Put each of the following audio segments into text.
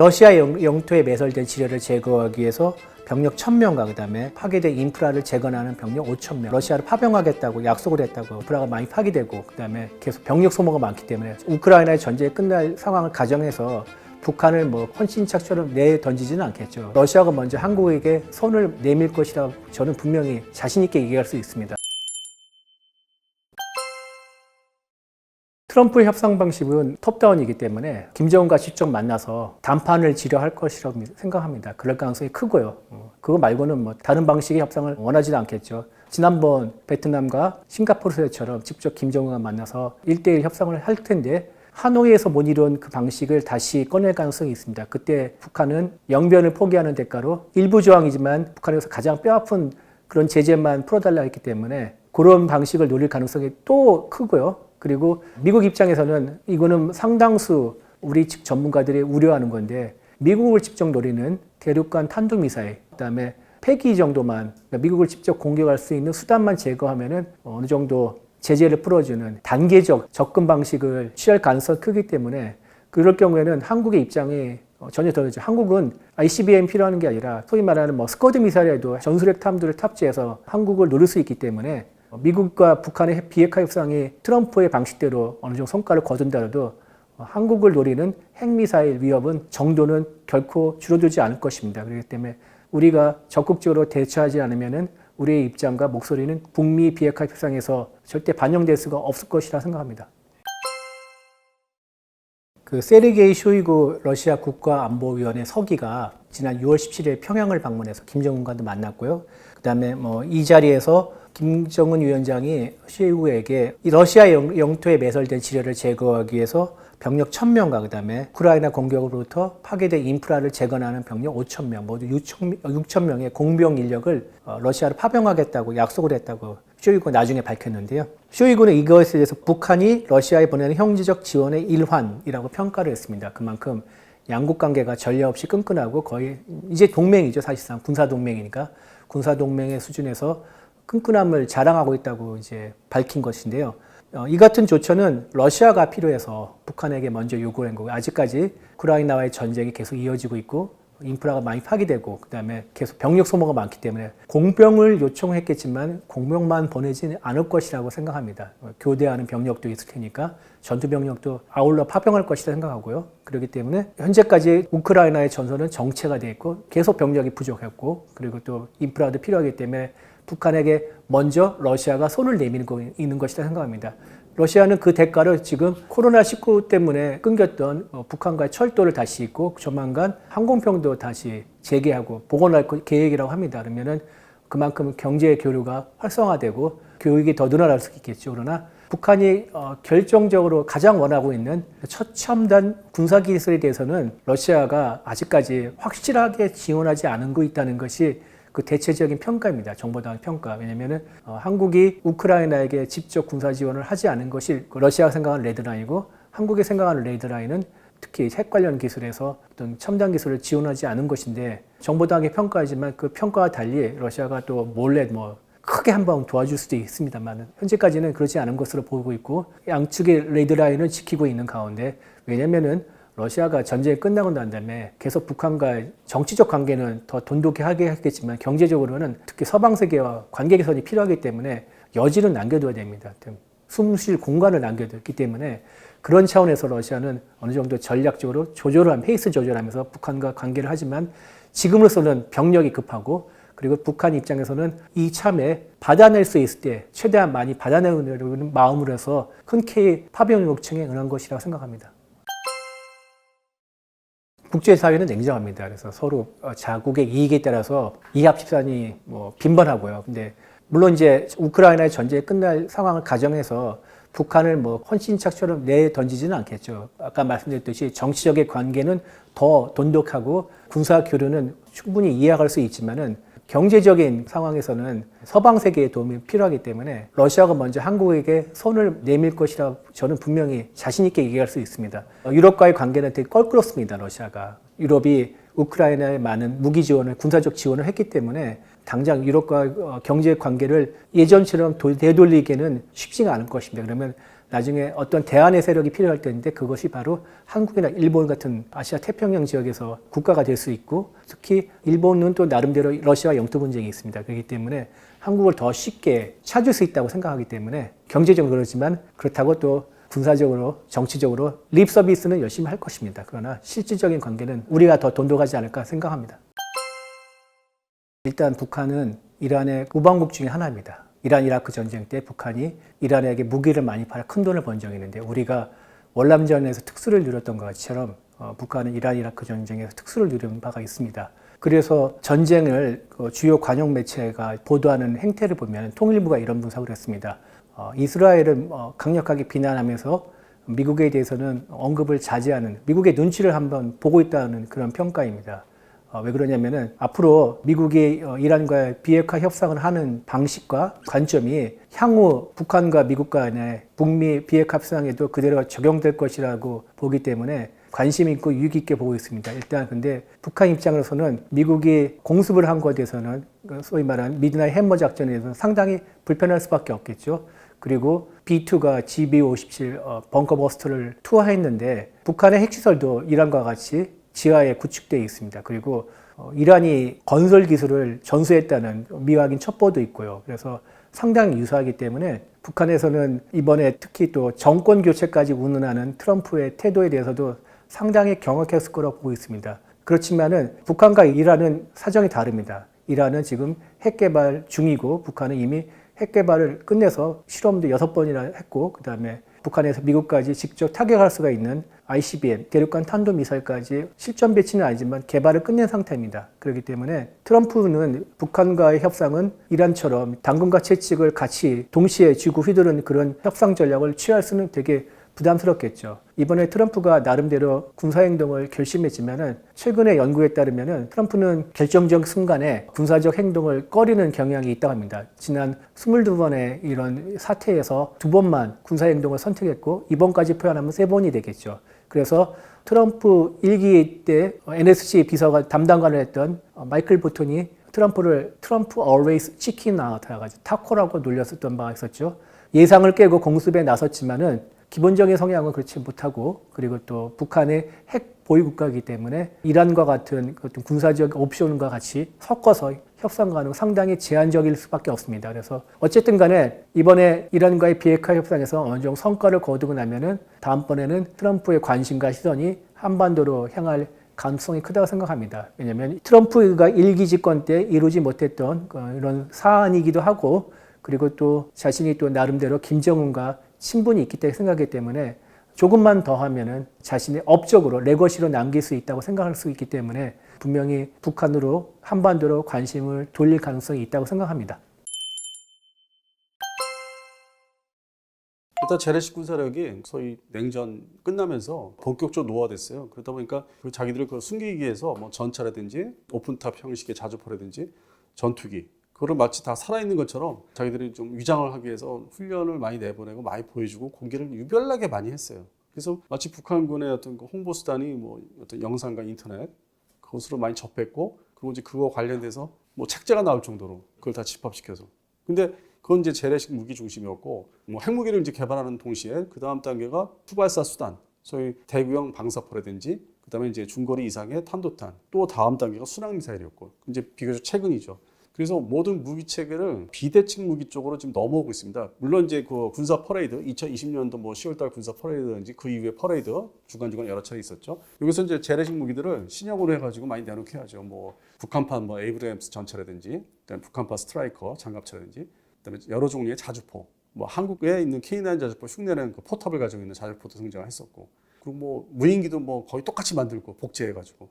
러시아 영토에 매설된 지뢰를 제거하기 위해서 병력 1,000명과 그다음에 파괴된 인프라를 재건하는 병력 5,000명, 러시아를 파병하겠다고 약속을 했다고. 인프라가 많이 파괴되고 그다음에 계속 병력 소모가 많기 때문에 우크라이나의 전쟁이 끝날 상황을 가정해서 북한을 헌신착처럼 내던지지는 않겠죠. 러시아가 먼저 한국에게 손을 내밀 것이라 저는 분명히 자신 있게 얘기할 수 있습니다. 트럼프의 협상 방식은 톱다운이기 때문에 김정은과 직접 만나서 담판을 지려할 것이라고 생각합니다. 그럴 가능성이 크고요. 그거 말고는 다른 방식의 협상을 원하지는 않겠죠. 지난번 베트남과 싱가포르처럼 직접 김정은과 만나서 1대1 협상을 할 텐데 하노이에서 못 이룬 그 방식을 다시 꺼낼 가능성이 있습니다. 그때 북한은 영변을 포기하는 대가로 일부 조항이지만 북한에서 가장 뼈아픈 그런 제재만 풀어달라 했기 때문에 그런 방식을 노릴 가능성이 또 크고요. 그리고 미국 입장에서는 이거는 상당수 우리 측 전문가들이 우려하는 건데 미국을 직접 노리는 대륙간 탄도미사일, 그다음에 폐기 정도만, 그러니까 미국을 직접 공격할 수 있는 수단만 제거하면은 어느 정도 제재를 풀어주는 단계적 접근 방식을 취할 가능성이 크기 때문에 그럴 경우에는 한국의 입장이 전혀 다르죠. 한국은 ICBM 필요한 게 아니라 소위 말하는 스커드 미사일에도 전술핵 탐도를 탑재해서 한국을 노릴 수 있기 때문에 미국과 북한의 비핵화 협상이 트럼프의 방식대로 어느 정도 성과를 거둔다라도 한국을 노리는 핵미사일 위협은 정도는 결코 줄어들지 않을 것입니다. 그렇기 때문에 우리가 적극적으로 대처하지 않으면 우리의 입장과 목소리는 북미 비핵화 협상에서 절대 반영될 수가 없을 것이라 생각합니다. 세르게이 쇼이구 러시아 국가안보위원회 서기가 지난 6월 17일 평양을 방문해서 김정은과도 만났고요. 그다음에 이 자리에서 김정은 위원장이 쇼이구에게 러시아 영토에 매설된 지뢰를 제거하기 위해서 병력 1,000명과 그다음에 우크라이나 공격으로부터 파괴된 인프라를 재건하는 병력 5,000명, 모두 6,000명의 공병 인력을 러시아로 파병하겠다고 약속을 했다고 쇼이구가 나중에 밝혔는데요. 쇼이구는 이것에 대해서 북한이 러시아에 보내는 형제적 지원의 일환이라고 평가를 했습니다. 그만큼 양국 관계가 전례 없이 끈끈하고 거의 이제 동맹이죠. 사실상 군사동맹이니까 군사동맹의 수준에서 끈끈함을 자랑하고 있다고 이제 밝힌 것인데요. 이 같은 조처는 러시아가 필요해서 북한에게 먼저 요구한 거고, 아직까지 우크라이나와의 전쟁이 계속 이어지고 있고 인프라가 많이 파괴되고 그다음에 계속 병력 소모가 많기 때문에 공병을 요청했겠지만 공병만 보내지는 않을 것이라고 생각합니다. 교대하는 병력도 있을 테니까 전투 병력도 아울러 파병할 것이라 생각하고요. 그렇기 때문에 현재까지 우크라이나의 전선은 정체가 돼 있고 계속 병력이 부족했고 그리고 또 인프라도 필요하기 때문에 북한에게 먼저 러시아가 손을 내밀고 있는 것이라 생각합니다. 러시아는 그 대가를 지금 코로나19 때문에 끊겼던 북한과의 철도를 다시 잇고 조만간 항공편도 다시 재개하고 복원할 계획이라고 합니다. 그러면은 그만큼 경제 교류가 활성화되고 교육이 더 늘어날 수 있겠죠. 그러나 북한이 결정적으로 가장 원하고 있는 최첨단 군사기술에 대해서는 러시아가 아직까지 확실하게 지원하지 않은 거 있다는 것이 그 대체적인 평가입니다. 정보당 평가. 왜냐면은 한국이 우크라이나에게 직접 군사 지원을 하지 않은 것이 러시아가 생각하는 레드라인이고 한국이 생각하는 레드라인은 특히 핵 관련 기술에서 어떤 첨단 기술을 지원하지 않은 것인데 정보당의 평가이지만 그 평가와 달리 러시아가 또 몰래 크게 한번 도와줄 수도 있습니다만 현재까지는 그렇지 않은 것으로 보고 있고 양측의 레드라인을 지키고 있는 가운데 왜냐면은 러시아가 전쟁이 끝나고 난 다음에 계속 북한과 정치적 관계는 더 돈독히 하게 하겠지만 경제적으로는 특히 서방 세계와 관계 개선이 필요하기 때문에 여지는 남겨둬야 됩니다. 숨 쉴 공간을 남겨뒀기 때문에 그런 차원에서 러시아는 어느 정도 전략적으로 페이스 조절하면서 북한과 관계를 하지만 지금으로서는 병력이 급하고 그리고 북한 입장에서는 이참에 받아낼 수 있을 때 최대한 많이 받아내려는 마음으로 해서 흔쾌히 파병 요청에 응한 것이라고 생각합니다. 국제사회는 냉정합니다. 그래서 서로 자국의 이익에 따라서 이합집산이 빈번하고요. 근데 물론 이제 우크라이나의 전쟁이 끝날 상황을 가정해서 북한을 헌신착처럼 내던지지는 않겠죠. 아까 말씀드렸듯이 정치적인 관계는 더 돈독하고 군사 교류는 충분히 이해할 수 있지만은 경제적인 상황에서는 서방 세계의 도움이 필요하기 때문에 러시아가 먼저 한국에게 손을 내밀 것이라 저는 분명히 자신 있게 얘기할 수 있습니다. 유럽과의 관계는 되게 껄끄럽습니다. 러시아가. 유럽이 우크라이나에 많은 무기 지원을, 군사적 지원을 했기 때문에 당장 유럽과 경제 관계를 예전처럼 되돌리기는 쉽지가 않을 것입니다. 그러면 나중에 어떤 대안의 세력이 필요할 때인데 그것이 바로 한국이나 일본 같은 아시아 태평양 지역에서 국가가 될 수 있고 특히 일본은 또 나름대로 러시아와 영토 분쟁이 있습니다. 그렇기 때문에 한국을 더 쉽게 찾을 수 있다고 생각하기 때문에 경제적으로 그렇지만 그렇다고 또 군사적으로 정치적으로 립 서비스는 열심히 할 것입니다. 그러나 실질적인 관계는 우리가 더 돈독하지 않을까 생각합니다. 일단 북한은 이란의 우방국 중에 하나입니다. 이란 이라크 전쟁 때 북한이 이란에게 무기를 많이 팔아 큰 돈을 번 적이 있는데 우리가 월남전에서 특수를 누렸던 것처럼 북한은 이란 이라크 전쟁에서 특수를 누린 바가 있습니다. 그래서 전쟁을 주요 관영 매체가 보도하는 행태를 보면 통일부가 이런 분석을 했습니다. 이스라엘을 강력하게 비난하면서 미국에 대해서는 언급을 자제하는 미국의 눈치를 한번 보고 있다는 그런 평가입니다. 왜 그러냐면은 앞으로 미국이 이란과의 비핵화 협상을 하는 방식과 관점이 향후 북한과 미국 간의 북미 비핵화 협상에도 그대로 적용될 것이라고 보기 때문에 관심 있고 유익 있게 보고 있습니다. 일단 근데 북한 입장으로서는 미국이 공습을 한 것에 대해서는 소위 말하는 미드나잇 해머 작전에 대해서는 상당히 불편할 수밖에 없겠죠. 그리고 B2가 GB-57 벙커버스터를 투하했는데 북한의 핵시설도 이란과 같이 지하에 구축되어 있습니다. 그리고 이란이 건설 기술을 전수했다는 미확인 첩보도 있고요. 그래서 상당히 유사하기 때문에 북한에서는 이번에 특히 또 정권 교체까지 운운하는 트럼프의 태도에 대해서도 상당히 경악했을 거라고 보고 있습니다. 그렇지만은 북한과 이란은 사정이 다릅니다. 이란은 지금 핵 개발 중이고 북한은 이미 핵 개발을 끝내서 실험도 6번이나 했고 그다음에 북한에서 미국까지 직접 타격할 수가 있는 ICBM, 대륙간 탄도미사일까지 실전 배치는 아니지만 개발을 끝낸 상태입니다. 그렇기 때문에 트럼프는 북한과의 협상은 이란처럼 당근과 채찍을 같이 동시에 쥐고 휘두르는 그런 협상 전략을 취할 수는 되게 부담스럽겠죠. 이번에 트럼프가 나름대로 군사행동을 결심했지만은 최근의 연구에 따르면은 트럼프는 결정적 순간에 군사적 행동을 꺼리는 경향이 있다고 합니다. 지난 22번의 이런 사태에서 2번만 군사행동을 선택했고 이번까지 포함하면 3번이 되겠죠. 그래서 트럼프 1기 때 NSC 비서관 담당관을 했던 마이클 보톤이 트럼프 always chicken out 해가지고 타코라고 놀렸었던 바가 있었죠. 예상을 깨고 공습에 나섰지만은 기본적인 성향은 그렇지 못하고 그리고 또 북한의 핵 보유 국가이기 때문에 이란과 같은 어떤 군사적 옵션과 같이 섞어서 협상 가능 상당히 제한적일 수밖에 없습니다. 그래서 어쨌든 간에 이번에 이란과의 비핵화 협상에서 어느 정도 성과를 거두고 나면은 다음번에는 트럼프의 관심과 시선이 한반도로 향할 가능성이 크다고 생각합니다. 왜냐하면 트럼프가 1기 집권 때 이루지 못했던 이런 사안이기도 하고 그리고 또 자신이 또 나름대로 김정은과 친분이 있기 때문에 생각하기 때문에 조금만 더 하면은 자신의 업적으로 레거시로 남길 수 있다고 생각할 수 있기 때문에 분명히 북한으로 한반도로 관심을 돌릴 가능성이 있다고 생각합니다. 일단 재래식 군사력이 소위 냉전 끝나면서 본격적으로 노화됐어요. 그러다 보니까 자기들을 숨기기 위해서 뭐 전차라든지 오픈탑 형식의 자주포라든지 전투기 그거를 마치 다 살아있는 것처럼 자기들이 좀 위장을 하기 위해서 훈련을 많이 내보내고 많이 보여주고 공개를 유별나게 많이 했어요. 그래서 마치 북한군의 어떤 홍보 수단이 뭐 어떤 영상과 인터넷 그것으로 많이 접했고 그리고 이제 그거 관련돼서 뭐 책자가 나올 정도로 그걸 다 집합시켜서. 근데 그건 이제 재래식 무기 중심이었고 뭐 핵무기를 이제 개발하는 동시에 그 다음 단계가 투발사 수단, 소위 대구형 방사포라든지 그다음에 이제 중거리 이상의 탄도탄, 또 다음 단계가 순항 미사일이었고 이제 비교적 최근이죠. 그래서 모든 무기 체계를 비대칭 무기 쪽으로 지금 넘어오고 있습니다. 물론 이제 그 군사 퍼레이드, 2020년도 뭐 10월달 군사 퍼레이드든지 그 이후에 퍼레이드 중간중간 여러 차례 있었죠. 여기서 이제 재래식 무기들을 신형으로 해가지고 많이 내놓게 하죠. 뭐 북한판 뭐 에이브레임스 전차라든지, 그다음에 북한판 스트라이커 장갑차라든지, 그다음에 여러 종류의 자주포. 뭐 한국에 있는 K9 자주포 흉내내는 그 포탑을 가지고 있는 자주포도 등장했었고, 그리고 뭐 무인기도 뭐 거의 똑같이 만들고 복제해가지고.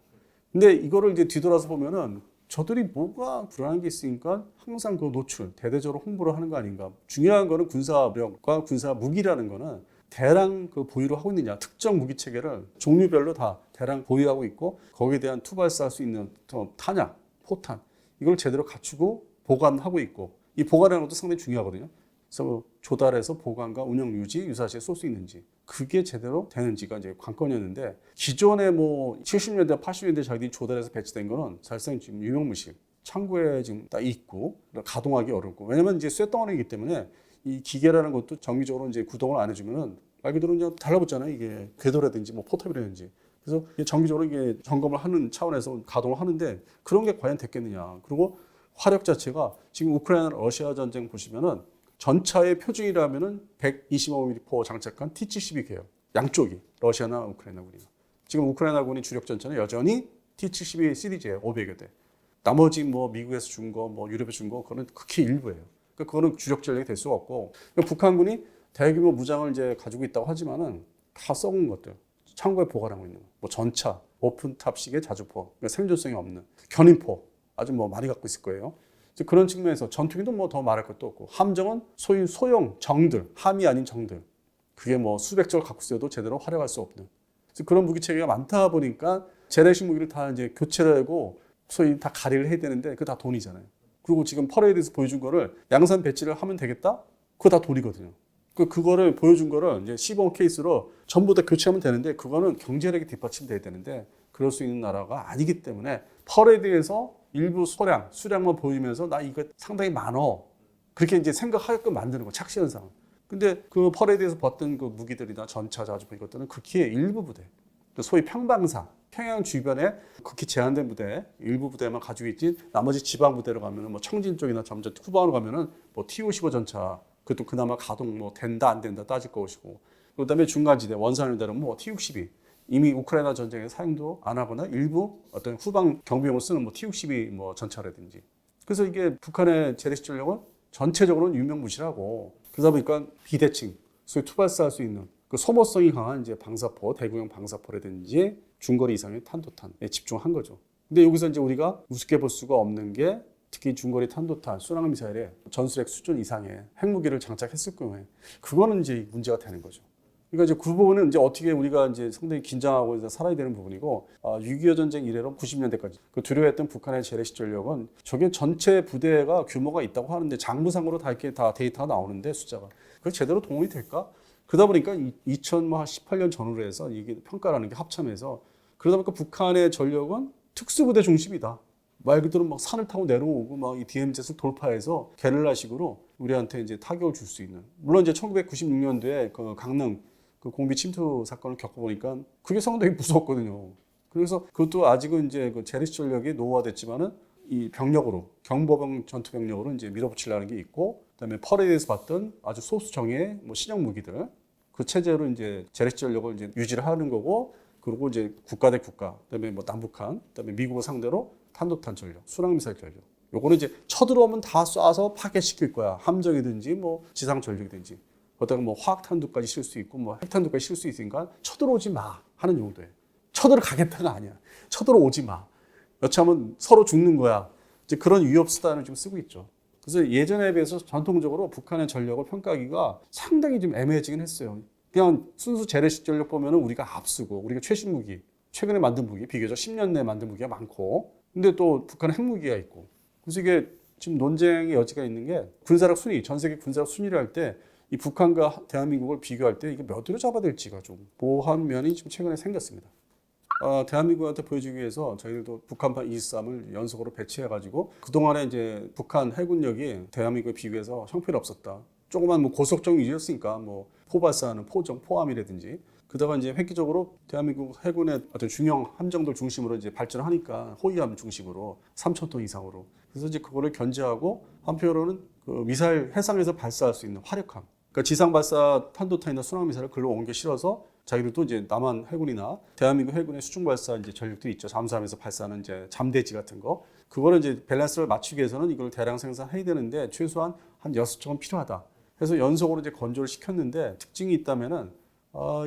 근데 이거를 이제 뒤돌아서 보면은. 저들이 뭐가 불안한 게 있으니까 항상 그 노출, 대대적으로 홍보를 하는 거 아닌가. 중요한 거는 군사력과 군사 무기라는 거는 대량 그 보유를 하고 있느냐. 특정 무기 체계를 종류별로 다 대량 보유하고 있고 거기에 대한 투발사할 수 있는 탄약, 포탄 이걸 제대로 갖추고 보관하고 있고 이 보관하는 것도 상당히 중요하거든요. 그래서 조달해서 보관과 운영 유지, 유사시에 쏠 수 있는지 그게 제대로 되는지가 이제 관건이었는데 기존에 뭐 70년대, 80년대 자기들이 조달해서 배치된 거는 사실상 지금 유명무실 창고에 지금 딱 있고 가동하기 어렵고 왜냐면 이제 쇳덩어리이기 때문에 이 기계라는 것도 정기적으로 이제 구동을 안 해주면은 말 그대로 그냥 달라붙잖아요. 이게 궤도라든지 뭐 포탑이라든지. 그래서 이게 정기적으로 이게 점검을 하는 차원에서 가동을 하는데 그런 게 과연 됐겠느냐. 그리고 화력 자체가 지금 우크라이나 러시아 전쟁 보시면은 전차의 표준이라면은 125mm 장착한 T-72개요. 양쪽이 러시아나 우크라이나군이. 지금 우크라이나군이 주력 전차는 여전히 T-72 시리즈예요. 500여 대. 나머지 뭐 미국에서 준 거, 뭐 유럽에서 준 거, 그거는 극히 일부예요. 그러니까 그거는 주력 전력이 될 수가 없고, 그러니까 북한군이 대규모 무장을 이제 가지고 있다고 하지만은 다 썩은 것들, 창고에 보관하고 있는 거, 뭐 전차, 오픈탑식의 자주포, 그러니까 생존성이 없는 견인포, 아주 뭐 많이 갖고 있을 거예요. 그런 측면에서 전투기도 뭐 더 말할 것도 없고, 함정은 소위 소형 정들, 함이 아닌 정들, 그게 뭐 수백 절 갖고 있어도 제대로 활용할 수 없는. 그래서 그런 무기 체계가 많다 보니까 재래식 무기를 다 이제 교체를 하고 소위 다 가리를 해야 되는데 그거 다 돈이잖아요. 그리고 지금 퍼레이드에서 보여준 거를 양산 배치를 하면 되겠다? 그거 다 돈이거든요. 그거를 보여준 거를 이제 시범 케이스로 전부 다 교체하면 되는데 그거는 경제력이 뒷받침돼야 되는데 그럴 수 있는 나라가 아니기 때문에 퍼레이드에서 일부 수량만 보이면서 나 이거 상당히 많어. 그렇게 이제 생각하게끔 만드는 거, 착시 현상. 근데 그 퍼레이드에서 봤던 그 무기들이나 전차, 자주포 이것들은 극히 일부 부대. 소위 평방사, 평양 주변에 극히 제한된 부대, 일부 부대만 가지고 있지 나머지 지방 부대로 가면은 뭐 청진 쪽이나 점점 후방으로 가면은 뭐 T-55 전차, 그것도 그나마 가동 뭐 된다 안 된다 따질 것이고, 그다음에 중간지대 원산일대로 뭐 T-62 이미 우크라이나 전쟁에 사용도 안 하거나 일부 어떤 후방 경비용으로 쓰는 뭐 T-62 뭐 전차라든지. 그래서 이게 북한의 재래식 전력은 전체적으로는 유명무실하고 그러다 보니까 비대칭, 소위 투발사할 수 있는 그 소모성이 강한 이제 방사포, 대구형 방사포라든지 중거리 이상의 탄도탄에 집중한 거죠. 근데 여기서 이제 우리가 우습게 볼 수가 없는 게 특히 중거리 탄도탄, 순항 미사일에 전술핵 수준 이상의 핵무기를 장착했을 경우에 그거는 이제 문제가 되는 거죠. 그러니까 이제 그 부분은 이제 어떻게 우리가 이제 상당히 긴장하고 이제 살아야 되는 부분이고, 6.25 전쟁 이래로 90년대까지 그 두려워했던 북한의 재래식 전력은 저게 전체 부대가 규모가 있다고 하는데 장부상으로 다 이렇게 다 데이터가 나오는데 숫자가 그게 제대로 동원이 될까? 그러다 보니까 2018년 전후로 해서 이게 평가라는 게 합참해서 그러다 보니까 북한의 전력은 특수부대 중심이다. 말 그대로 막 산을 타고 내려오고 막 이 DMZ를 돌파해서 게릴라식으로 우리한테 이제 타격을 줄 수 있는. 물론 이제 1996년도에 그 강릉 그 공비 침투 사건을 겪어보니까 그게 상당히 무서웠거든요. 그래서 그것도 아직은 이제 그 재래식 전력이 노후화됐지만은 이 병력으로 경보병 전투 병력으로 이제 밀어붙이려는 게 있고, 그다음에 퍼레이드에서 봤던 아주 소수 정예의 뭐 신형 무기들 그 체제로 이제 재래식 전력을 이제 유지를 하는 거고, 그리고 이제 국가 대 국가, 그다음에 뭐 남북한, 그다음에 미국을 상대로 탄도탄 전력, 순항미사일 전력. 요거는 이제 쳐들어오면 다 쏴서 파괴시킬 거야. 함정이든지 뭐 지상 전력이든지. 거기다가 뭐 화학탄두까지 실 수 있고 뭐 핵탄두까지 실 수 있으니까 쳐들어오지 마 하는 용도예요. 쳐들어가겠다가 아니야. 쳐들어오지 마. 여차하면 서로 죽는 거야. 이제 그런 위협 수단을 좀 쓰고 있죠. 그래서 예전에 비해서 전통적으로 북한의 전력을 평가하기가 상당히 좀 애매해지긴 했어요. 그냥 순수 재래식 전력 보면은 우리가 앞서고, 우리가 최신 무기, 최근에 만든 무기, 비교적 10년 내에 만든 무기가 많고, 근데 또 북한은 핵무기가 있고. 그래서 이게 지금 논쟁의 여지가 있는 게 군사력 순위, 전 세계 군사력 순위를 할 때 이 북한과 대한민국을 비교할 때 이게 몇 위로 잡아야 될지가 좀 모호한 면이 좀 최근에 생겼습니다. 대한민국한테 보여주기 위해서 저희들도 북한판 23을 연속으로 배치해가지고 그동안에 이제 북한 해군력이 대한민국에 비교해서 형편없었다. 조그만 뭐 고속정 위주였으니까 뭐 포발사하는 포정, 포함이라든지 그다가 이제 획기적으로 대한민국 해군의 어떤 중형 함정들 중심으로 이제 발전하니까 호위함 중심으로 3,000톤 이상으로. 그래서 이제 그거를 견제하고 한편으로는 그 미사일 해상에서 발사할 수 있는 화력함. 그러니까 지상 발사 탄도탄이나 순항 미사일을 글로 옮겨 실어서 자기들도 이제 남한 해군이나 대한민국 해군의 수중 발사 이제 전력들이 있죠. 잠수함에서 발사하는 이제 잠대지 같은 거. 그거를 이제 밸런스를 맞추기 위해서는 이걸 대량 생산해야 되는데 최소한 한 6척은 필요하다. 그래서 연속으로 이제 건조를 시켰는데 특징이 있다면은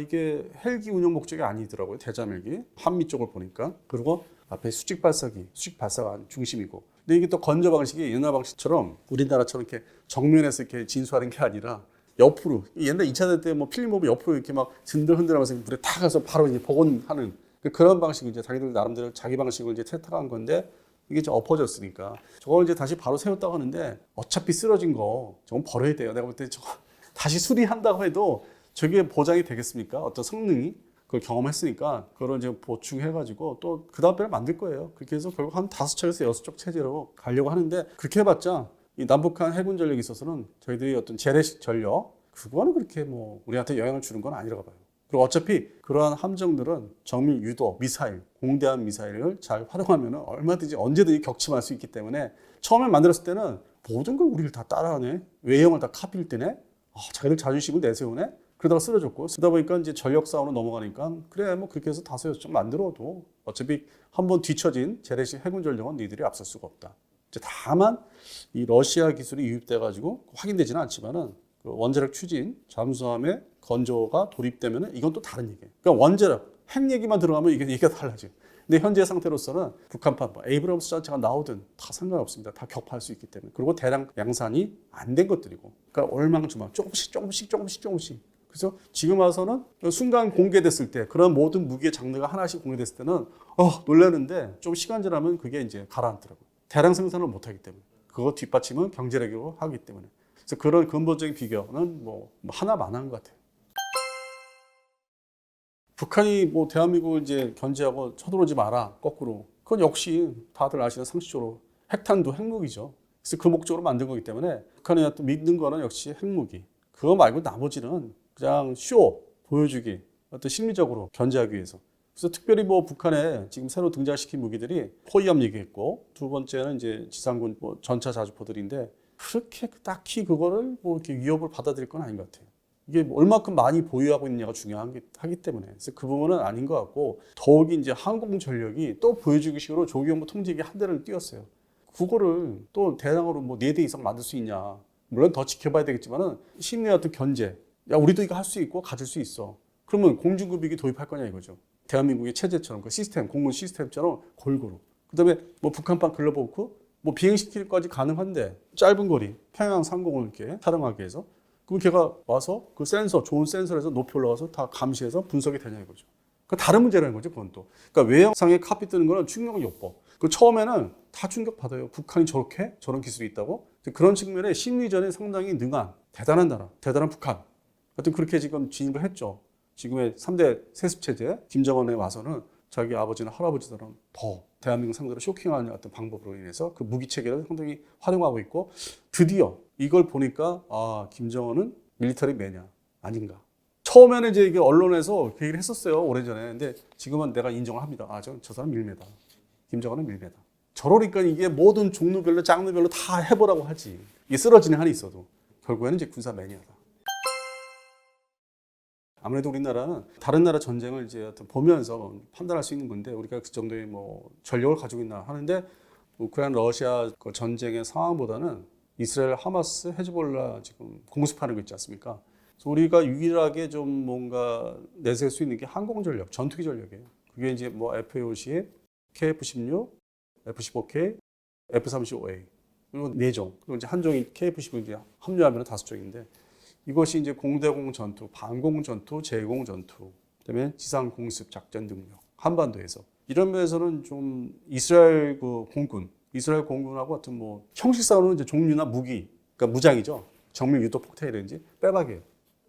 이게 헬기 운영 목적이 아니더라고요. 대잠헬기 한미 쪽을 보니까. 그리고 앞에 수직 발사기, 수직 발사가 중심이고. 근데 이게 또 건조 방식이 옛날 방식처럼 우리나라처럼 이렇게 정면에서 이렇게 진수하는 게 아니라 옆으로, 옛날 2차 대전 때 뭐 필름 보면 옆으로 이렇게 막 흔들흔들하면서 물에 탁 가서 바로 이제 복원하는 그런 방식을 이제 자기들 나름대로 자기 방식을 이제 채택한 건데 이게 좀 엎어졌으니까 저걸 이제 다시 바로 세웠다고 하는데 어차피 쓰러진 거 저건 버려야 돼요. 내가 볼 때 저거 다시 수리한다고 해도 저게 보장이 되겠습니까? 어떤 성능이 그걸 경험했으니까 그걸 이제 보충해가지고 또 그 다음 배를 만들 거예요. 그렇게 해서 결국 한 5척에서 6척 체제로 가려고 하는데 그렇게 해봤자 이 남북한 해군 전력에 있어서는 저희들이 어떤 재래식 전력 그거는 그렇게 뭐 우리한테 영향을 주는 건 아니라고 봐요. 그리고 어차피 그러한 함정들은 정밀 유도 미사일, 공대함 미사일을 잘 활용하면 얼마든지 언제든지 격침할 수 있기 때문에 처음에 만들었을 때는 모든 걸 우리를 다 따라하네, 외형을 다 카피를 떼네, 자기들 자존심을 내세우네. 그러다가 쓰러졌고, 쓰다 보니까 이제 전력 싸움으로 넘어가니까 그래 뭐 그렇게 해서 다섯 여섯 좀 만들어도 어차피 한번 뒤처진 재래식 해군 전력은 니들이 앞설 수가 없다. 이제 다만 이 러시아 기술이 유입돼 가지고 확인되지는 않지만은 그 원자력 추진 잠수함의 건조가 돌입되면은 이건 또 다른 얘기예요. 그러니까 원자력 핵 얘기만 들어가면 이게 얘기가 달라져요. 근데 현재 상태로서는 북한판 에이브럼스 전차가 나오든 다 상관없습니다. 다 격파할 수 있기 때문에. 그리고 대량 양산이 안 된 것들이고, 그러니까 얼망주만 조금씩. 그래서 지금 와서는 순간 공개됐을 때 그런 모든 무기의 장르가 하나씩 공개됐을 때는 놀라는데 좀 시간 지나면 그게 이제 가라앉더라고요. 대량 생산을 못하기 때문에. 그거 뒷받침은 경제력으로 하기 때문에. 그래서 그런 근본적인 비교는 뭐 하나만 한 것 같아요. 북한이 뭐 대한민국을 이제 견제하고 쳐들어오지 마라 거꾸로. 그건 역시 다들 아시는 상식적으로 핵탄두 핵무기죠. 그래서 그 목적으로 만든 거기 때문에 북한이 또 믿는 거는 역시 핵무기. 그거 말고 나머지는 그냥 쇼 보여주기, 어떤 심리적으로 견제하기 위해서. 그래서 특별히 뭐 북한에 지금 새로 등장시킨 무기들이 포위함 얘기했고, 두 번째는 이제 지상군 뭐 전차 자주포들인데 그렇게 딱히 그거를 뭐 이렇게 위협을 받아들일 건 아닌 것 같아요. 이게 뭐 얼마큼 많이 보유하고 있느냐가 중요하기 때문에. 그래서 그 부분은 아닌 것 같고, 더욱이 이제 항공 전력이 또 보여주기 식으로 조기용부 통제기 한 대를 띄웠어요. 그거를 또 대량으로 뭐 4대 이상 만들 수 있냐. 물론 더 지켜봐야 되겠지만은 심리의 어떤 견제. 야, 우리도 이거 할 수 있고 가질 수 있어. 그러면 공중급유기 도입할 거냐 이거죠. 대한민국의 체제처럼 그 시스템, 공군 시스템처럼 골고루. 그다음에 뭐 북한판 글로버크 뭐 비행시킬까지 가능한데 짧은 거리 평양 상공을 이렇게 촬영하기 위해서 그럼 걔가 와서 그 센서, 좋은 센서에서 높이 올라가서 다 감시해서 분석이 되냐 이거죠. 그 다른 문제라는 거죠, 그건 또. 그러니까 외형상에 카피 뜨는 거는 충격은 요법. 그 처음에는 다 충격 받아요. 북한이 저렇게 저런 기술이 있다고. 그런 측면에 심리전에 상당히 능한 대단한 나라, 대단한 북한. 하여튼 그렇게 지금 진입을 했죠. 지금의 3대 세습 체제 김정은에 와서는 자기 아버지나 할아버지들은 더 대한민국 상대로 쇼킹하는 어떤 방법으로 인해서 그 무기 체계를 상당히 활용하고 있고, 드디어 이걸 보니까 김정은은 밀리터리 매냐 아닌가. 처음에는 이제 이게 언론에서 그 얘기를 했었어요, 오래전에. 근데 지금은 내가 인정을 합니다. 저 사람 밀매다. 김정은은 밀매다. 저러니까 이게 모든 종류별로 장르별로 다 해보라고 하지. 이게 쓰러지는 한이 있어도 결국에는 이제 군사 매니아다. 아무래도 우리나라는 다른 나라 전쟁을 이제 보면서 판단할 수 있는 건데, 우리가 그 정도의 뭐 전력을 가지고 있나 하는데, 우크라이나 러시아 그 전쟁의 상황보다는 이스라엘 하마스 헤즈볼라 지금 공습하는 거 있지 않습니까? 그래서 우리가 유일하게 좀 뭔가 내세울 수 있는 게 항공 전력, 전투기 전력이에요. 그게 이제 뭐 F-50, KF-16, F-15K, F-35A 그리고 4종, 그리고 이제 한 종이 KF-15 이제 합류하면 5종인데. 이것이 이제 공대공 전투, 반공 전투, 제공 전투, 그다음에 지상 공습 작전 능력, 한반도에서 이런 면에서는 좀 이스라엘 그 공군, 이스라엘 공군하고 같은 뭐 형식상으로는 이제 종류나 무기, 그러니까 무장이죠. 정밀 유도 폭탄이라든지 빼박이에요.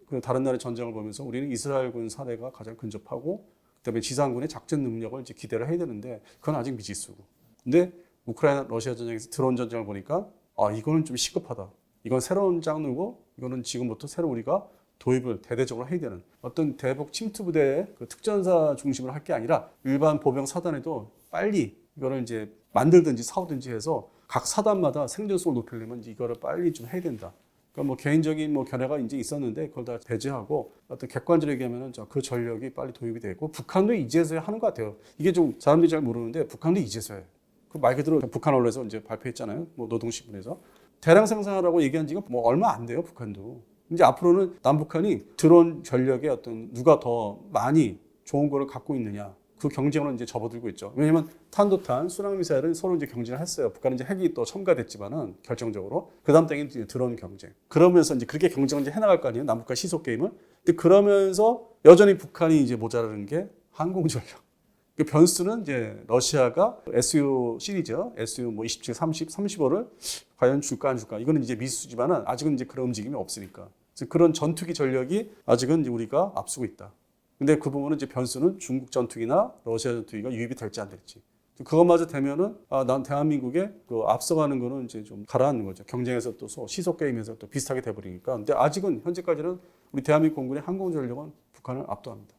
그 다른 나라의 전쟁을 보면서 우리는 이스라엘군 사례가 가장 근접하고, 그다음에 지상군의 작전 능력을 이제 기대를 해야 되는데 그건 아직 미지수고. 근데 우크라이나 러시아 전쟁에서 드론 전쟁을 보니까 이거는 좀 시급하다. 이건 새로운 장르고, 이거는 지금부터 새로 우리가 도입을 대대적으로 해야 되는 어떤 대북 침투 부대의 그 특전사 중심으로 할 게 아니라 일반 보병 사단에도 빨리 이거를 이제 만들든지 사오든지 해서 각 사단마다 생존성을 높이려면 이거를 빨리 좀 해야 된다. 그러니까 뭐 개인적인 뭐 견해가 이제 있었는데 그걸 다 배제하고 어떤 객관적으로 얘기하면은 그 전력이 빨리 도입이 되고, 북한도 이제서야 하는 것 같아요. 이게 좀 사람들이 잘 모르는데 북한도 이제서야 해요. 그 말 그대로 북한 언론에서 이제 발표했잖아요. 뭐 노동신문에서. 대량 생산하라고 얘기한 지가 뭐 얼마 안 돼요, 북한도. 이제 앞으로는 남북한이 드론 전력에 어떤 누가 더 많이 좋은 거를 갖고 있느냐, 그 경쟁으로 이제 접어들고 있죠. 왜냐면 탄도탄, 순항미사일은 서로 이제 경쟁을 했어요. 북한은 이제 핵이 또 첨가됐지만은 결정적으로. 그 다음 땡이 이제 드론 경쟁. 그러면서 이제 그렇게 경쟁을 이제 해나갈 거 아니에요, 남북한 시속 게임을. 근데 그러면서 여전히 북한이 이제 모자라는 게 항공 전력. 그 변수는 이제 러시아가 SU 시리즈, SU 뭐 27, 30, 35를 과연 줄까 안 줄까? 이거는 이제 미수지만은 아직은 이제 그런 움직임이 없으니까. 그래서 그런 전투기 전력이 아직은 이제 우리가 앞서고 있다. 근데 그 부분은 이제 변수는 중국 전투기나 러시아 전투기가 유입이 될지 안 될지. 그것마저 되면은 난 대한민국에 그 앞서가는 거는 이제 좀 가라앉는 거죠. 경쟁에서 또 시속 게임에서 또 비슷하게 돼버리니까. 근데 아직은 현재까지는 우리 대한민국 공군의 항공전력은 북한을 압도합니다.